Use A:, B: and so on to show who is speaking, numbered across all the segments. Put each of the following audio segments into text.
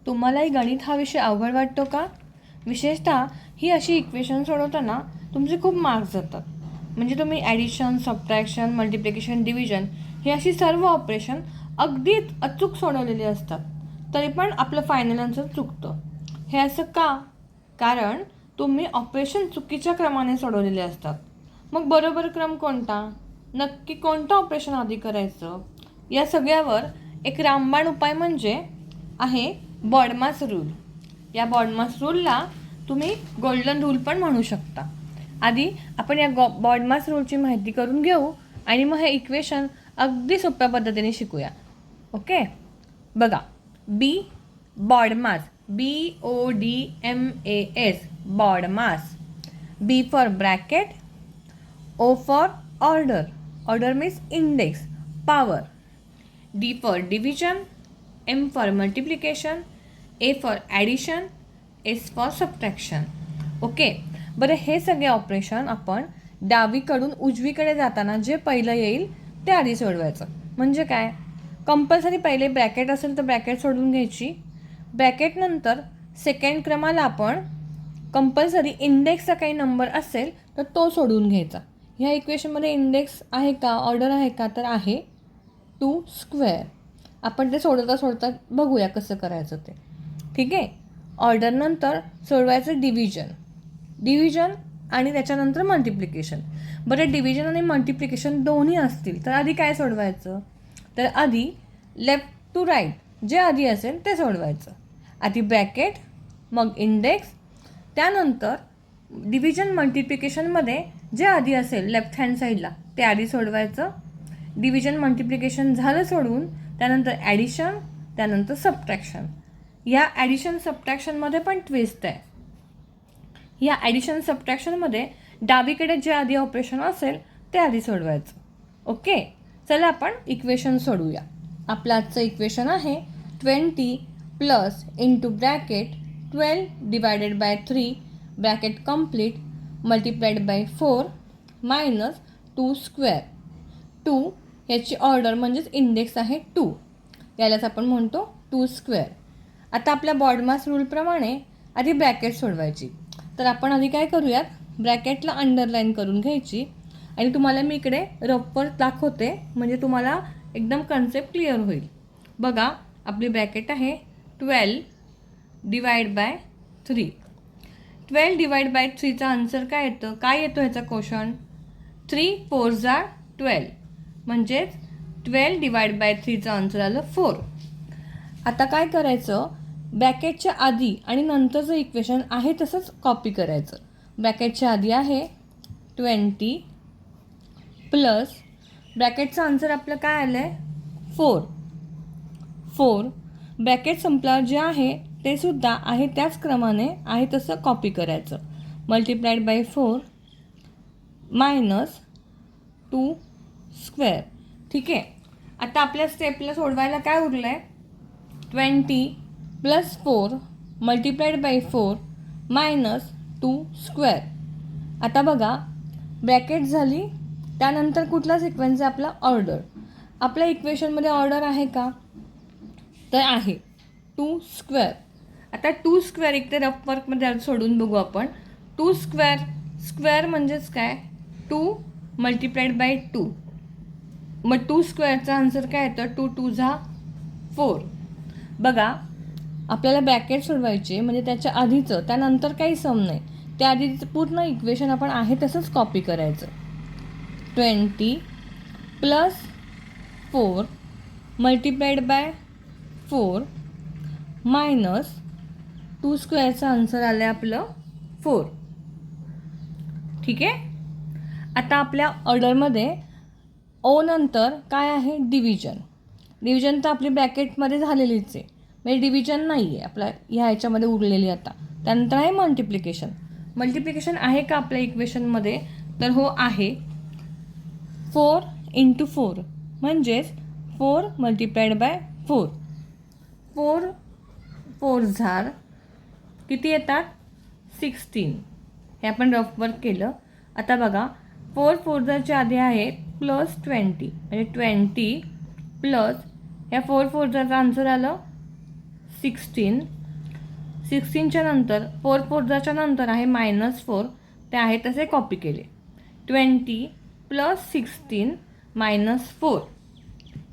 A: तुम्हालाही गणित हा विषय अवघड वाटतो का? विशेषतः ही अशी इक्वेशन सोडवताना तुमचे खूप मार्क्स जातात. म्हणजे तुम्ही ॲडिशन, सबट्रॅक्शन, मल्टिप्लिकेशन, डिव्हिजन ही अशी सर्व ऑपरेशन अगदी अचूक सोडवलेली असतात, तरी पण आपलं फायनल आन्सर चुकतं. हे असं का? कारण तुम्ही ऑपरेशन चुकीच्या क्रमाने सोडवलेले असतात. मग बरोबर क्रम कोणता? नक्की कोणतं ऑपरेशन आधी करायचं? या सगळ्यावर एक रामबाण उपाय म्हणजे आहे बॉडमास रूल. या बॉडमास रूलला तुम्ही गोल्डन रूल पण म्हणू शकता. आधी आपण या बॉडमास रूलची माहिती करून घेऊ आणि मग हे इक्वेशन अगदी सोप्या पद्धतीने शिकूया. ओके, बघा, BODMAS, BODMAS, BODMAS. B for bracket, O for order, order means index, power. D for division, M for multiplication, A for addition, S for subtraction. Okay, बरं, हे सगळे ऑपरेशन आपण डावीकडून उजवीकडे जाताना जे पहिलं येईल ते आधी सोडवायचं. म्हणजे काय? कंपल्सरी पहिले ब्रॅकेट असेल तर ब्रॅकेट सोडून घ्यायची. ब्रॅकेटनंतर सेकंड क्रमाला आपण कंपल्सरी इंडेक्सचा काही नंबर असेल तर तो सोडून घ्यायचा. ह्या इक्वेशनमध्ये इंडेक्स आहे का, ऑर्डर आहे का? तर आहे, 2 स्क्वेअर. आपण ते सोडता बघूया कसं करायचं ते. ठीक आहे. ऑर्डरनंतर सोडवायचं डिव्हिजन आणि त्याच्यानंतर मल्टिप्लिकेशन. बरं, डिव्हिजन आणि मल्टिप्लिकेशन दोन्ही असतील तर आधी काय सोडवायचं? तर आधी लेफ्ट टू राईट जे आधी असेल ते सोडवायचं. आधी ब्रॅकेट, मग इंडेक्स, त्यानंतर डिव्हिजन मल्टिप्लिकेशनमध्ये जे आधी असेल लेफ्ट हँड साईडला ते आधी सोडवायचं. डिव्हिजन मल्टिप्लिकेशन झालं सोडून, त्यानंतर ॲडिशन, त्यानंतर सबट्रॅक्शन. या ॲडिशन सबट्रॅक्शनमध्ये पण ट्विस्ट आहे. या ॲडिशन सबट्रॅक्शनमध्ये डावीकडे जे आधी ऑपरेशन असेल ते आधी सोडवायचं. ओके, चला आपण इक्वेशन सोडूया. आपलं आजचं इक्वेशन आहे 20 plus into bracket 12 divided by 3 bracket complete multiplied by 4 minus 2 square. 2 याची ऑर्डर म्हणजेच इंडेक्स आहे 2, यालाच आपण म्हणतो 2 स्क्वेअर. आता आपल्या बॉडमास रूलप्रमाणे आधी ब्रॅकेट सोडवायची. तर आपण आधी काय करूयात, ब्रॅकेटला अंडरलाईन करून घ्यायची आणि तुम्हाला मी इकडे रफवर दाखवते म्हणजे तुम्हाला एकदम कन्सेप्ट क्लिअर होईल. बघा, आपली ब्रॅकेट आहे 12 डिवाइड बाय 3. 12 डिवाइड बाय 3चा आन्सर काय येतं? काय येतो ह्याचा क्वेश्चन? 3 4 जा 12, म्हणजेच 12 डिवाइड बाय 3चा आन्सर आलं 4. आता काय करायचं, ब्रॅकेटच्या आधी आणि नंतरचं इक्वेशन आहे तसंच कॉपी करायचं. ब्रॅकेटच्या आधी आहे 20 प्लस ब्रॅकेटचं आन्सर आपलं काय आलं आहे 4. ब्रॅकेट संपल्यावर जे आहे ते सुद्धा आहे त्याच क्रमाने आहे तसं कॉपी करायचं. Multiplied by 4 minus 2 square. ठीक आहे. आता आपल्या स्टेपला सोडवायला काय उरलं आहे? 20 plus 4 multiplied by 4 minus 2 square. आता बघा, ब्रॅकेट झाली, त्यानंतर कुठला सिक्वेन्स आहे आपला? ऑर्डर. आपल्या इक्वेशनमध्ये ऑर्डर आहे का? तर आहे, 2 स्क्वेअर. आता 2 स्क्वेअर एक ते रफ वर्कमध्ये सोडून बघू आपण. 2 स्क्वेअर म्हणजेच काय? 2 मल्टिप्लाइड बाय 2. मग 2 स्क्वेअरचा आन्सर काय येतं? 2 2 जा 4. बघा, आपल्याला ब्रॅकेट सोडवायचे म्हणजे त्याच्या आधीचं, त्यानंतर काही सम नाही, त्या आधीचं पूर्ण इक्वेशन आपण आहे तसंच कॉपी करायचं. 20 प्लस 4 मल्टिप्लाइड बाय 4 मायनस 2 स्क्वेअरचं आन्सर आलं आहे आपलं 4. ठीक आहे. आता आपल्या ऑर्डरमध्ये ओ नंतर काय आहे? डिव्हिजन तर आपली ब्रॅकेटमध्ये झालेलीच आहे, म्हणजे डिव्हिजन नाही आहे आपल्या ह्याच्यामध्ये उरलेली. आता त्यानंतर आहे मल्टिप्लिकेशन आहे का आपल्या इक्वेशनमध्ये? तर हो आहे. 4 इंटू 4 म्हणजेच 4 मल्टिप्लाइड बाय 4. 4 4 झार किती येतात? 16. हे आपण रफ वर्क केलं. आता बघा, 4 4 जारच्या आधी आहे प्लस 20, म्हणजे 20 प्लस ह्या 4 4 जारचं आन्सर आलं 16च्या नंतर 4 4 नंतर आहे -4, ते आहे तसे कॉपी केले. 20 + 16 - 4.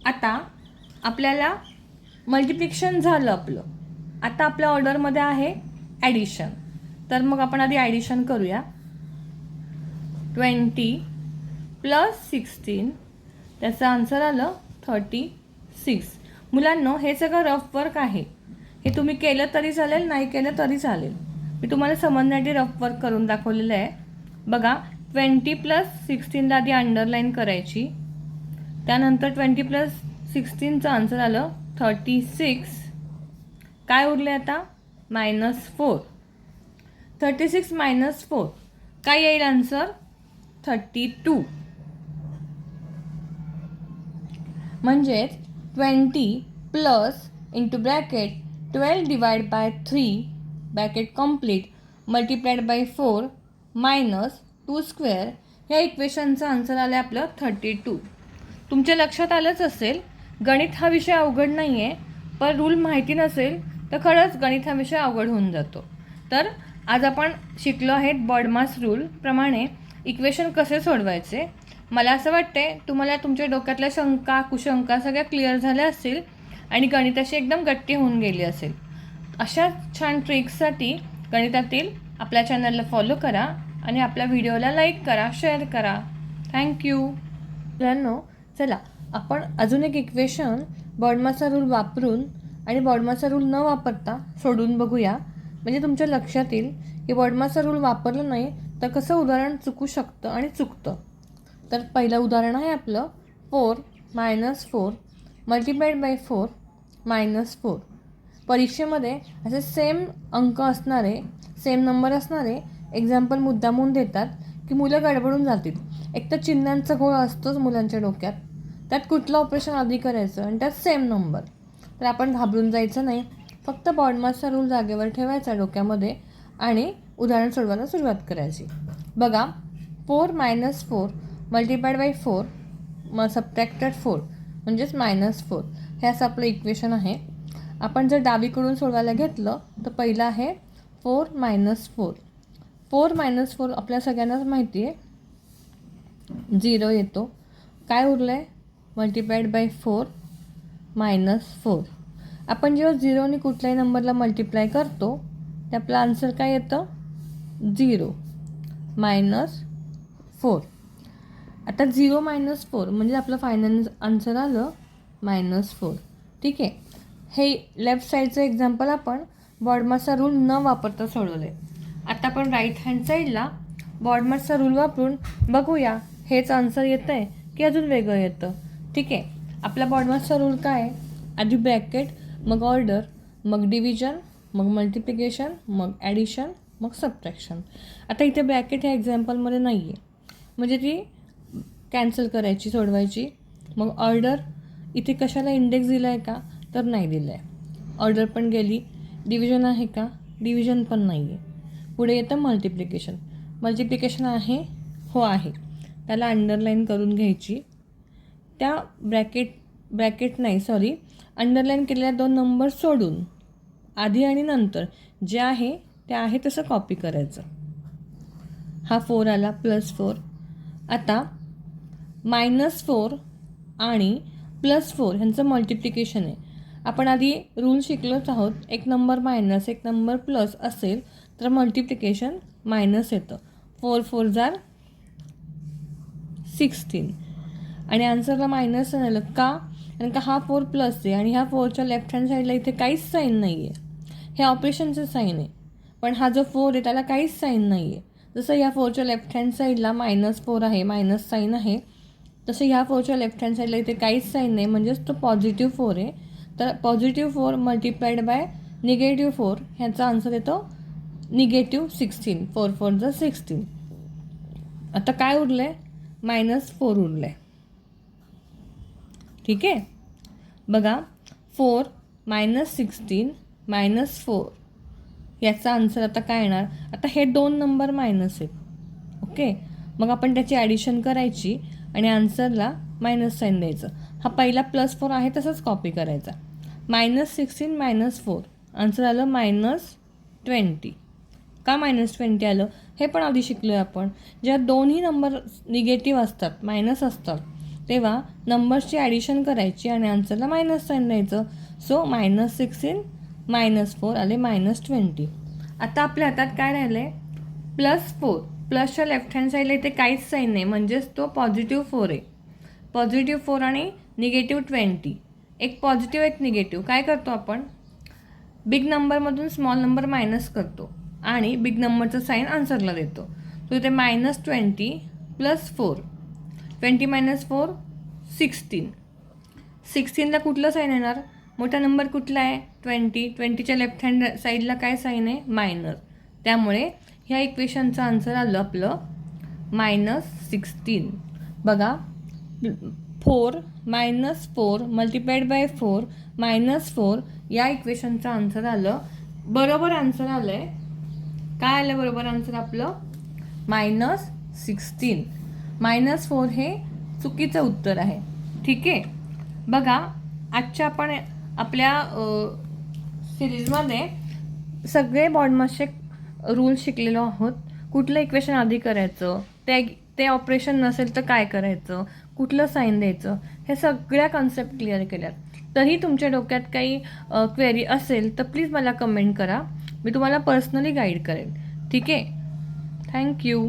A: आता आपल्याला मल्टिप्लिकेशन झालं आपलं. आता आपल्या ऑर्डरमध्ये आहे ॲडिशन. तर मग आपण आधी ॲडिशन करूया. 20 + 16, त्याचं आन्सर आलं 36. मुलांनो, हे सगळं रफ वर्क आहे. हे तुम्ही केलं तरी चालेल, नाही केलं तरी चालेल. मी तुम्हाला समजण्यासाठी रफ वर्क करून दाखवलेलं आहे. बघा, 20 + 16 आधी अंडरलाईन करायची. त्यानंतर 20 + 16चं आन्सर आलं 36. काय उरले आता? -4. 36 - 4 काय येईल आन्सर? 32. म्हणजेच 20 plus into bracket 12 divide by 3 bracket complete multiplied by 4 minus 2 square ह्या इक्वेशनचं आन्सर आलं आपलं 32. तुमच्या लक्षात आलंच असेल, गणित हा विषय अवघड नाही आहे, पण रूल माहिती नसेल तर खरंच गणित हा विषय अवघड होऊन जातो. तर आज आपण शिकलो आहेत बॉडमास रूलप्रमाणे इक्वेशन कसे सोडवायचे. मला असं वाटते तुम्हाला तुमच्या डोक्यातल्या शंका कुशंका सगळ्या क्लिअर झाल्या असतील आणि गणिताशी एकदम गट्टी होऊन गेली असेल. अशा छान ट्रिक्ससाठी गणितातील आपल्या चॅनलला फॉलो करा आणि आपल्या व्हिडिओला लाईक करा, शेअर करा. थँक्यू. मित्रांनो, चला आपण अजून एक इक्वेशन बॉडमासचा रूल वापरून आणि बॉडमासचा रूल न वापरता सोडून बघूया. म्हणजे तुमच्या लक्षात येईल की बॉडमासचा रूल वापरलं नाही तर कसं उदाहरण चुकू शकतं आणि चुकतं. तर पहिलं उदाहरण आहे आपलं 4 - 4 मल्टिप्लाइड बाय 4 -4. परीक्षेमध्ये असे सेम अंक असणारे, सेम नंबर असणारे एक्झाम्पल मुद्दामून देतात की मुलं गडबडून जातील. एक तर चिन्हांचा गोळ असतोच मुलांच्या डोक्यात, त्यात कुठलं ऑपरेशन आधी करायचं आणि त्यात सेम नंबर. तर आपण घाबरून जायचं नाही, फक्त बॉडमासचा रूल जागेवर ठेवायचा डोक्यामध्ये आणि उदाहरण सोडवायला सुरुवात करायची. बघा, 4 - 4 मल्टिप्लाइड बाय 4 सबट्रॅक्टेड 4 म्हणजेच -4 हे असं आपलं इक्वेशन आहे. आपण जर डावीकडून सोडवायला घेतलं तर पहिलं आहे 4 - 4. 4 - 4 आपल्या सगळ्यांनाच माहिती आहे 0 येतो. काय उरलं आहे? Multiplied by 4 -4. आपण जेव्हा 0ने कुठल्याही नंबरला मल्टिप्लाय करतो ते आपलं आन्सर काय येतं? 0 -4. आता 0 - 4 म्हणजे आपलं फायनल आन्सर आलं -4. ठीक आहे. हे लेफ्ट साईडचं एक्झाम्पल आपण बॉडमासचा रूल न वापरता सोडवले. आता आपण राईट हँड साईडला बॉडमासचा रूल वापरून बघूया हेच आन्सर येतं आहे की अजून वेगळं येतं. ठीक आहे. आपला बॉडमासचा रूल काय आहे? आधी ब्रॅकेट, मग ऑर्डर, मग डिव्हिजन, मग मल्टिप्लिकेशन, मग ॲडिशन, मग सबट्रॅक्शन. आता इथे ब्रॅकेट ह्या एक्झाम्पलमध्ये नाही आहे, म्हणजे ती कॅन्सल करायची, सोडवायची. मग ऑर्डर, इथे कशाला इंडेक्स दिला आहे का? तर नाही दिलं आहे, ऑर्डर पण गेली. डिव्हिजन आहे का? डिव्हिजन पण नाही आहे. पुढे येतं मल्टिप्लिकेशन. मल्टिप्लिकेशन आहे? हो आहे, त्याला अंडरलाईन करून घ्यायची. त्या ब्रॅकेट नाही सॉरी अंडरलाईन केलेल्या 2 नंबर सोडून आधी आणि नंतर जे आहे ते आहे तसं कॉपी करायचं. हा 4 आला +4. आता -4 आणि +4 ह्यांचं मल्टिप्लिकेशन आहे. आपण आधी रूल शिकलोच आहोत, एक नंबर मायनस एक नंबर प्लस असेल तर मल्टिप्लिकेशन मायनस येतं. 4 4 जार 16 आणि आन्सरला मायनस आलं का? कारण का हा 4 प्लस आहे आणि ह्या 4च्या लेफ्ट हँड साईडला इथे काहीच साईन नाही आहे, हे ऑपरेशनचं साईन आहे. पण हा जो 4 आहे त्याला काहीच साईन नाही आहे. जसं ह्या 4च्या लेफ्ट हँड साईडला -4 आहे, मायनस साईन आहे, तसं ह्या 4च्या लेफ्ट हँड साईडला इथे काहीच साईन नाही, म्हणजेच तो +4 आहे. तर +4 मल्टिप्लाइड बाय -4 ह्याचा आन्सर येतो -16. 4 4 जार 16. आता काय उरलं आहे? -4 उरलं आहे. ठीक आहे. बघा, 4 -16 -4 याचा आन्सर आता काय येणार? आता हे 2 नंबर मायनस आहेत. ओके, मग आपण त्याची ॲडिशन करायची आणि आन्सरला मायनस साईन द्यायचं. हा पहिला +4 आहे तसंच कॉपी करायचा. -16 -4 आन्सर आलं -20. का -20 आलं हे पण आधी शिकलो आहे आपण. जेव्हा दोन्ही नंबर निगेटिव्ह असतात, मायनस असतात, तेव्हा नंबर्सची ॲडिशन करायची आणि आन्सरला मायनस साईन द्यायचं. सो -16 -4 आले -20. आता आपल्या हातात काय राहिलं आहे? +4. प्लसच्या लेफ्ट हँड साईडला इथे काहीच साईन नाही, म्हणजेच तो +4 आहे. +4 आणि -20. एक पॉझिटिव्ह एक निगेटिव्ह. काय करतो आपण? बिग नंबरमधून स्मॉल नंबर मायनस करतो आणि बिग नंबरचं साईन आन्सरला देतो. तो इथे -20 +4. 20 - 4 16. 16ला कुठलं साईन येणार? मोठा नंबर कुठला आहे? 20च्या लेफ्ट हँड साईडला काय साईन आहे? मायनस. त्यामुळे ह्या इक्वेशनचं आन्सर आलं आपलं -16. बघा, 4 -4 मल्टिप्लाइड बाय 4 -4 या इक्वेशनचं आन्सर आलं. बरोबर आन्सर आलं आहे. काय आलं बरोबर आन्सर आपलं? -16. -4 हे चुकीचं उत्तर आहे. ठीक आहे. बघा, आजच्या आपण आपल्या सिरीजमध्ये सगळे बॉडमासचे रूल शिकलेलो आहोत. कुठलं इक्वेशन आधी करायचं, ते ऑपरेशन नसेल तर काय करायचं, कुठलं साईन द्यायचं, हे सगळ्या कन्सेप्ट क्लिअर केल्यात. तरी तुमच्या डोक्यात काही क्वेरी असेल तर प्लीज मला कमेंट करा. मी तुम्हाला पर्सनली गाईड करेन. ठीक आहे. थँक्यू.